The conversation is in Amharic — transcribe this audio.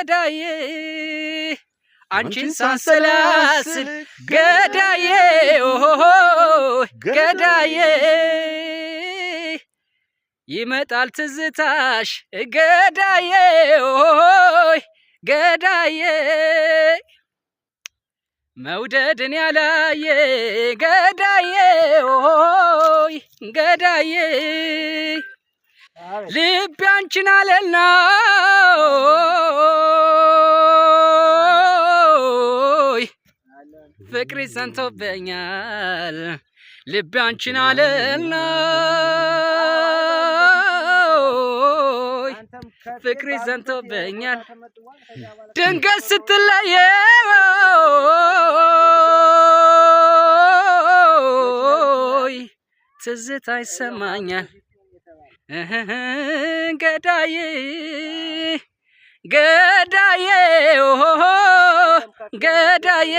ገዳዬ አንቺን ሳንሰላስል ገዳዬ ገዳዬ ይመጣል ትዝታሽ ገዳዬ ገዳዬ መውደድን ያላየ ገዳዬ ገዳዬ ልቤ አንቺን አለና ፍቅሪ ሰንቶብኛል ልቤ አንቺን አለና ፍቅሪ ሰንቶብኛል ድንገት ስትለየው ትዝታ ይሰማኛል ገዳዬ ገዳዬ ገዳዬ